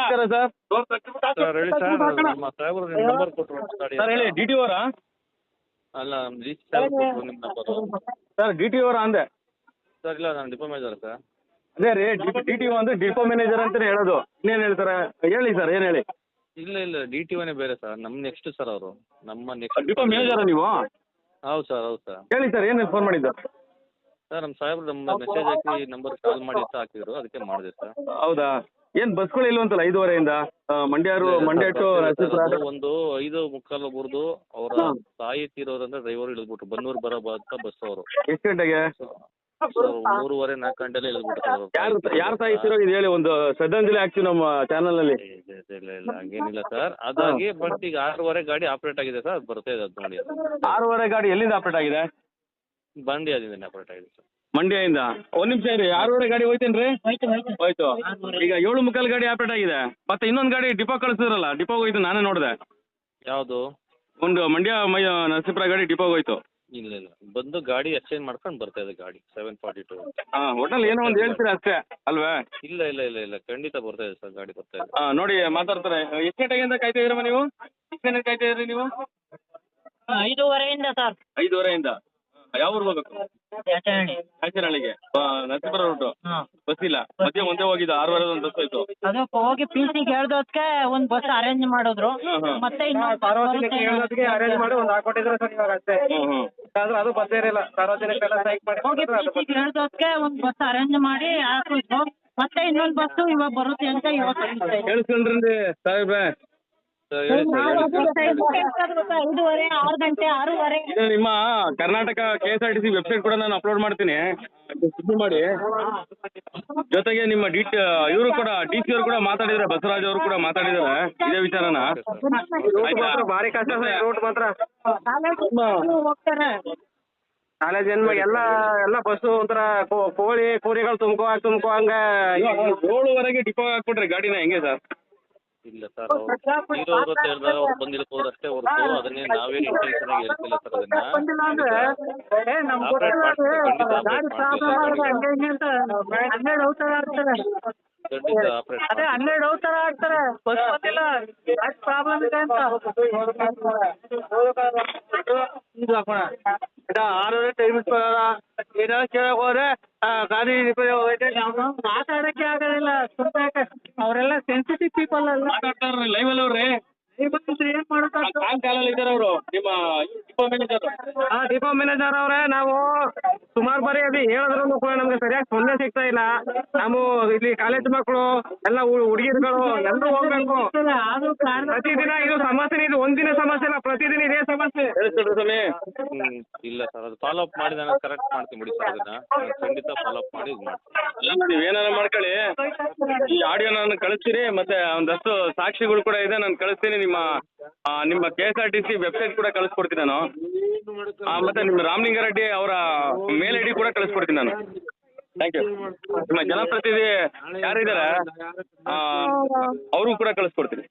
ನಮಸ್ಕಾರ sir. Sir ಹೇಳಿ sir, ನಮ್ಮ ಸಾಹೇಬರು ನಿಮ್ಮ ನಂಬರ್ ಕೊಟ್ಟರು ಗಾಡಿ. ಸರ್ ಹೇಳಿ, ಡಿ ಟಿ ಅವರಾ? ಅಲ್ಲ, ನಮ್ಮ ಜಿ ಸಾಹೇಬರು ಕೊಟ್ಟರು ನಿಮ್ಮ ನಂಬರು. ಸರ್ ಡಿ ಟಿ ಅವರಾ ಅಂದೆ? ಸರ್ ಇಲ್ಲ, ನಾನು ಡಿಪೋ ಮ್ಯಾನೇಜರ್ ಸರ್. ಅದೇ ರೀ, ಡಿ ಟಿ ಒ ಅಂದ್ರೆ ಡಿಪೋ ಮ್ಯಾನೇಜರ್ ಅಂತಲೇ ಹೇಳೋದು. ಇನ್ನೇನು ಹೇಳ್ತಾರೆ ಹೇಳಿ ಸರ್, ಏನು ಹೇಳಿ? ಇಲ್ಲ ಡಿ ಟಿ ಒನೇ ಬೇರೆ ಸರ್, ನಮ್ಮ ನೆಕ್ಸ್ಟ್ ಸರ್ ಅವರು. ನಮ್ಮ ನೆಕ್ಸ್ಟ್ ಡಿಪೋ ಮ್ಯಾನೇಜರಾ ನೀವು? ಹೌದು ಸರ್. ಹೇಳಿ ಸರ್, ಏನು ಫೋನ್ ಮಾಡಿದ್ದು? ಸರ್ ನಮ್ಮ ಸಾಹೇಬರು ನಮ್ಮ ಮೆಸೇಜ್ ಹಾಕಿ ನಂಬರ್ ಕಾಲ್ ಮಾಡಿ ಅಂತ ಹಾಕಿದ್ರು, ಅದಕ್ಕೆ ಮಾಡಿದೆ ಸರ್. ಹೌದಾ? ಏನು ಬಸ್ಗಳು ಇಲ್ವಂತಲ್ಲ 5:30 ಮಂಡ್ಯ ಟು ನರಸೀಪುರ? ಒಂದು 5:45 ಒಬ್ಬರದು, ಅವರ ತಾಯಿ ತೀರೋದ್ರಿಂದ ಡ್ರೈವರ್ ಇಳಿದ್ಬಿಟ್ರು. ಬನ್ನೂರು ಬರೋ ಬಸ್ ಅವರು. ಎಷ್ಟು ಗಂಟೆಗೆ? 3:30-4 ಗಂಟೆಲೆ ಇಳಿದ್ಬಿಟ್ರು. ಯಾರು ತಾಯಿ ತೀರೋ ಇದು ಹೇಳಿ, ಒಂದು ಶ್ರದ್ಧಾಂಜಲಿ ಹಾಕ್ತೀವಿ ನಮ್ಮ ಚಾನಲಲ್ಲಿ. ಇಲ್ಲ ಹಂಗೇನಿಲ್ಲ ಸರ್, ಅದಾಗಿ ಬಟ್ ಈಗ 6:15 ಗಾಡಿ ಆಪರೇಟ್ ಆಗಿದೆ ಸರ್, ಅದು ಬರ್ತಾ ಇದೆ. ಅದು ನೋಡಿ, 6:30 ಗಾಡಿ ಎಲ್ಲಿಂದ ಆಪರೇಟ್ ಆಗಿದೆ? ಬಂಡಿಯಾದಿಂದ ಆಪರೇಟ್ ಆಗಿದೆ ಸರ್. ಮಂಡ್ಯದಿಂದ. ಒಂದು ನಿಮಿಷ ಇರಿ, 6:30 ಗಾಡಿ ಹೋಯ್ತೇನ್ರಿ? ಹೋಯ್ತು. ಈಗ 7:45 ಗಾಡಿ ಆಪರೇಟ್ ಆಗಿದೆ. ಮತ್ತೆ ಇನ್ನೊಂದು ಗಾಡಿ ಡಿಪೋ ಕಳಿಸಿದ್ರಲ್ಲ, ಡಿಪೋಗೆ ಹೋಯ್ತು, ನಾನೇ ನೋಡಿದೆ. ಯಾವುದು? ಒಂದು ಮಂಡ್ಯ ನರಸೀಪುರ ಗಾಡಿ ಡಿಪೋಗೆ ಹೋಯ್ತು. ಇಲ್ಲ ಬಂದು ಗಾಡಿ ಎಕ್ಸ್ಚೇಂಜ್ ಮಾಡ್ಕೊಂಡು ಬರ್ತಾ ಇದೆ ಗಾಡಿ 742. ಹಾಂ, ಒಟ್ಟಲ್ಲಿ ಏನೋ ಒಂದು ಹೇಳ್ತೀರಾ ಅಷ್ಟೇ ಅಲ್ವೇ? ಇಲ್ಲ ಖಂಡಿತ ಬರ್ತಾ ಇದೆ ಸರ್, ಗಾಡಿ ಬರ್ತಾ ಇದೆ. ಹಾಂ, ನೋಡಿ ಮಾತಾಡ್ತಾರೆ. ಎಷ್ಟು ಗಂಟೆಗಿಂದ ಕಾಯ್ತಾ ಇದ್ದೀರಮ್ಮ ನೀವು? ಎಷ್ಟು ಗಂಟೆಗೆ ಕಾಯ್ತಾ ಇದ್ರಿ ನೀವು? 5:30 ಸರ್. 5:30. ಯಾವ ಊರಿಗೆ ಹೋಗ್ಬೇಕು? ಕಾಂಚನಹಳ್ಳಿಗೆ. ನರಸೀಪುರ ರೂಟು ಬಸ್ ಇಲ್ಲ. ಮಧ್ಯೆ ಒಂದೇ ಹೋಗಿದ್ದು 6:15 ಒಂದು ಬಸ್ ಹೋಯ್ತು. ಅದು ಹೋಗಿ ಪಿಸಿಗೆ ಹೇಳ್ದೋದಕ್ಕೆ ಒಂದು ಬಸ್ ಅರೇಂಜ್ ಮಾಡಿದ್ರು. ಮತ್ತೆ ಸಾರ್ವಜನಿಕರಿಗೆ ಅರೇಂಜ್ ಮಾಡಿ ಒಂದು ಹಾಕೊಟ್ಟಿದ್ರು ಸರ್ ಇವಾಗ ಅಷ್ಟೇ. ಆದ್ರೆ ಅದು ಬಸ್ಸೇ ಇರಲಿಲ್ಲ, ಸಾರ್ವಜನಿಕರೆಲ್ಲ ಸ್ಟ್ರೈಕ್ ಮಾಡಿ ಹೋಗಿ ಪಿಸಿಗೆ ಹೇಳ್ದೋದಕ್ಕೆ ಒಂದು ಬಸ್ ಅರೇಂಜ್ ಮಾಡಿ ಹಾಕಿದ್ರು. ಮತ್ತೆ ಇನ್ನೊಂದು ಬಸ್ಸು ಇವಾಗ ಬರುತ್ತೆ ಅಂತ ಇವಾಗ ಕೇಳಿಸ್ಕೊಂಡ್ರಿ ಸಾಹೇಬ್ರೆ? ಹೇಳಿ ಸರ್. 5:30, 6 ಗಂಟೆ, 6:30. ಇದು ನಿಮ್ಮ ಕರ್ನಾಟಕ KSRTC ವೆಬ್ಸೈಟ್ ಕೂಡ ನಾನು ಅಪ್ಲೋಡ್ ಮಾಡ್ತೀನಿ, ಸುದ್ದಿ ಮಾಡಿ. ಜೊತೆಗೆ ನಿಮ್ಮ ಇವರು ಕೂಡ DC ಅವರು ಕೂಡ ಮಾತಾಡಿದ್ದಾರೆ, ಬಸವರಾಜ್ ಅವರು ಕೂಡ ಮಾತಾಡಿದ್ದಾರೆ ಇದೇ ವಿಚಾರನ. ಭಾರಿ ಕಷ್ಟ ಸರ್, ರೂಟ್ ಮಾತ್ರ. ಹೋಗ್ತಾರೆ ಕಾಲೇಜ್ ಎಲ್ಲ ಬಸ್ಸು ಒಂಥರ ಕೋರಿಗಳು ತುಂಬ್ಕೋ ಹಂಗ 7:30 ಡಿಪೋ ಹಾಕ್ಬಿಟ್ರೆ ಗಾಡಿನ ಹೆಂಗೆ ಸರ್? ಇಲ್ಲ ಸರ್, ಅವ್ರು ಇರೋರು ಅಂತ ಹೇಳಿದಾಗ ಅವ್ರು ಬಂದಿರ್ಬೋದು ಅಷ್ಟೇ ಹೊರತು ಅದನ್ನೇ ನಾವೇನು ಇಂಟೆನ್ಷನ್ ಆಗಿ ಹೇಳ್ತಿಲ್ಲ ಸರ್. ಅದನ್ನ ಆಪರೇಟ್ ಮಾಡ್ತೀವಿ, ಖಂಡಿತ ಆಪರೇಟ್ ಖಂಡಿತ ಆಪರೇಟ್ ಅದೇ 12 ತರ ಆಗ್ತಾರೆ. ಬಸ್ ಬಂದಿಲ್ಲ, ಪ್ರಾಬ್ಲಮ್ ಇದೆ ಅಂತ. 6 ಟೈಮ್ ಏನಾದ್ರು ಕೇಳಕ್ ಹೋದ್ರೆ ಗಾಡಿ ರಿಪೇರಿ ಹೋಗೈತೆ. ಮಾತಾಡಕ್ಕೆ ಆಗೋದಿಲ್ಲ, ಸುಮ್ಮನೆ ಅವರೆಲ್ಲ ಸೆನ್ಸಿಟಿವ್ ಪೀಪಲ್ ಅಲ್ಲ. ಮಾತಾಡ್ತಾರ ಲೈವ್ ಅಲ್ಲಿ ಅವ್ರೆ. ಏನ್ ಮಾಡ್ತಾರೆ? ಕಾಲಲ್ಲಿ ಇದ್ದಾರೆ ಅವರು, ನಿಮ್ಮ ಡಿಪೋ ಮ್ಯಾನೇಜರ್. ಡಿಪೋ ಮ್ಯಾನೇಜರ್ ಅವ್ರೆ, ನಾವು ಸುಮಾರು ಬಾರಿ ಅದು ಹೇಳಿದ್ರು ಕೂಡ ನಮ್ಗೆ ಸರಿಯಾಗಿ ಸ್ಪಂದನೆ ಸಿಗ್ತಾ ಇಲ್ಲ. ನಾವು ಇಲ್ಲಿ ಕಾಲೇಜ್ ಮಕ್ಕಳು ಎಲ್ಲ ಹುಡುಗಿರುಗಳು ಎಲ್ಲರೂ ಹೋಗ್ಬೇಕು. ಪ್ರತಿದಿನ ಇದು ಸಮಸ್ಯೆ, ಇದು ಒಂದಿನ ಸಮಸ್ಯೆ ಇಲ್ಲ, ಪ್ರತಿದಿನ ಇದೇ ಸಮಸ್ಯೆ. ಇಲ್ಲ ಸರ್, ಅದು ಫಾಲೋ ಅಪ್ ಮಾಡಿ ನಾನು ಕರೆಕ್ಟ್ ಮಾಡ್ತೀನಿ ಬಿಡಿ ಸರ್. ಅದನ್ನ ಖಂಡಿತ ಫಾಲೋ ಅಪ್ ಮಾಡಿ ಇದು ಮಾಡ್ತೀನಿ. ನೀವೇನಾರ ಮಾಡ್ಕೊಳ್ಳಿ, ಈ ಆಡಿಯೋ ನಾನು ಕಳಿಸ್ತೀನಿ, ಮತ್ತೆ ಒಂದಷ್ಟು ಸಾಕ್ಷಿಗಳು ಕೂಡ ಇದೆ, ನಾನು ಕಳಿಸ್ತೀನಿ. ನಿಮ್ಮ KSRTC ವೆಬ್ಸೈಟ್ ಕೂಡ ಕಳಿಸ್ಕೊಡ್ತೀನಿ ನಾನು. ಮತ್ತೆ ನಿಮ್ಮ ರಾಮಲಿಂಗಾರೆಡ್ಡಿ ಅವರ ಮೇಲ್ ID ಕೂಡ ಕಳಿಸ್ಕೊಡ್ತೀನಿ ನಾನು. Thank you. ನಿಮ್ಮ ಜನಪ್ರತಿನಿಧಿ ಯಾರಿದ್ದಾರೆ ಅವ್ರಿಗೂ ಕೂಡ ಕಳಿಸ್ಕೊಡ್ತೀನಿ.